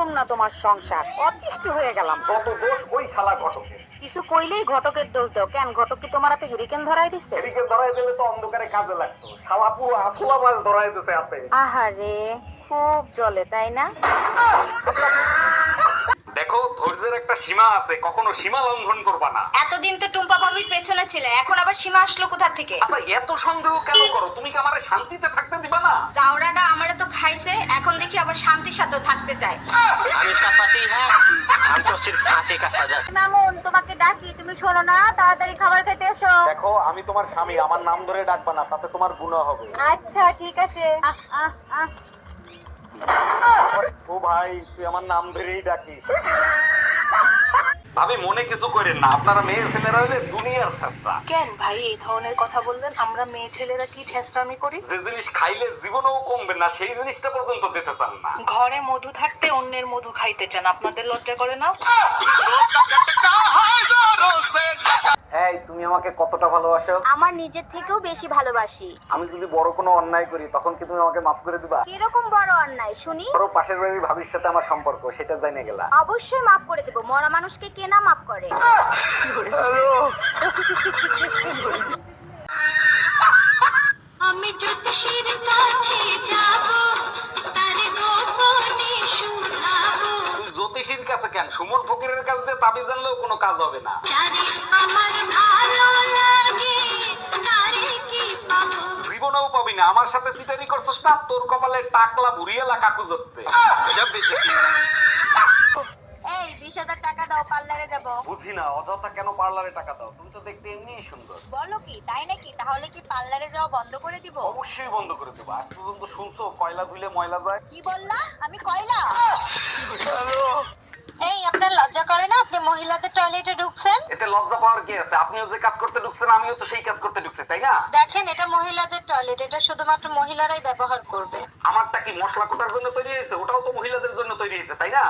করুম না তোমার সংসার, অতিষ্ঠ হয়ে গেলাম। যত দোষ ওই শালা ঘটকের। কিছু কইলেই ঘটকের দোষ দাও কেন? ঘটক কি তোমার হাতে হেরিকেন ধরাই দিছে? এদিকে ধরাই দিলে তো অন্ধকারে কাজে লাগতো, শালা পুরো আসলা মাছ ধরাই দিছে হাতে। আহারে, খুব জ্বলে তাই না? দেখো, ধৈর্যের একটা সীমা আছে, কখনো সীমা লঙ্ঘন করবা না। এতদিন তো টুম্পা ভাবির পেছনে ছিলে, এখন আবার সীমা আসলো কোথা থেকে? আচ্ছা, এত সন্দেহ কেন করো? তুমি কি আমারে শান্তিতে থাকতে দিবা না? জাউরাটা আমারে তো খাইছে, এখন দেখি আবার শান্তির সাথেও থাকতে চায়। हम इसका पति है, हमको सिर्फ फांसी का सजा। মামুন, তোমাকে ডাকি, তুমি শোনো না? তাড়াতাড়ি খাবার খেতে এসো। দেখো, আমি তোমার স্বামী, আমার নাম ধরে ডাকবা না, তাতে তোমার গুনাহ হবে। আচ্ছা ঠিক আছে। ও ভাই, তুই আমার নাম ধরেই ডাকিস। ভাবি, মনে কিছু করেন না, আপনারা মেয়ে ছেলেরা হলে দুনিয়ার ছেঁচড়া। কেন ভাই এই ধরনের কথা বললেন? আমরা মেয়ে ছেলেরা কি ছেঁচড়ামি করি? যে জিনিস খাইলে জীবনেও কমবে না সেই জিনিসটা পর্যন্ত দিতে চান না। ঘরে মধু থাকতে অন্যের মধু খাইতে চান, আপনাদের লজ্জা করে না? এই, তুমি আমাকে কতটা ভালোবাসো? আমার নিজের থেকেও বেশি ভালোবাসি। আমি যদি বড় কোনো অন্যায় করি তখন কি তুমি আমাকে মাফ করে দিবা? কিরকম বড় অন্যায় শুনি? ধরো, পাশের বাড়ির ভাবির সাথে আমার সম্পর্ক, সেটা জেনে গেলা। অবশ্যই মাফ করে দেব, মরা মানুষকে কে না মাফ করে? আমি জ্যোতিষীর কাছে যাব, তার গোপনে শুনাবো, তুই জ্যোতিষীর কাছে কেন? সুমন ফকিরের কাছে দিয়ে তাবিজ আনলেও কোনো কাজ হবে না। যারে আমার ভালো লাগে তারে কি পাবো? জীবনেও পাবি না। আমার সাথে চিটারি করছিস না, তোর কপালে টাকলা ভুরিয়েলা কাকু জড়তে। এই 20,000 টাকা দাও, পার্লারে যাব। বুঝি না, অযথা কেন পার্লারে টাকা দাও? তুমি তো দেখতে এমনিই সুন্দর। বলো কি, তাই নাকি? তাহলে কি পার্লারে যাওয়া বন্ধ করে দিব? অবশ্যই বন্ধ করে দেবো। আজ পর্যন্ত শুনছো কয়লা ধুইলে ময়লা যায়? কি বললা? আমি কয়লা? এই, আপনার লজ্জা করে না? আপনি মহিলাদের টয়লেটে ঢুকছেন। এতে লজ্জা পাওয়ার কি আছে? আপনিও যে কাজ করতে ঢুকছেন, আমিও তো সেই কাজ করতে ঢুকছি, তাই না? দেখেন, এটা মহিলাদের টয়লেট, এটা শুধুমাত্র মহিলারাই ব্যবহার করবে। আমারটা কি মশলা কোটার জন্য তৈরি হয়েছে? ওটাও তো মহিলাদের জন্য তৈরি হয়েছে, তাই না?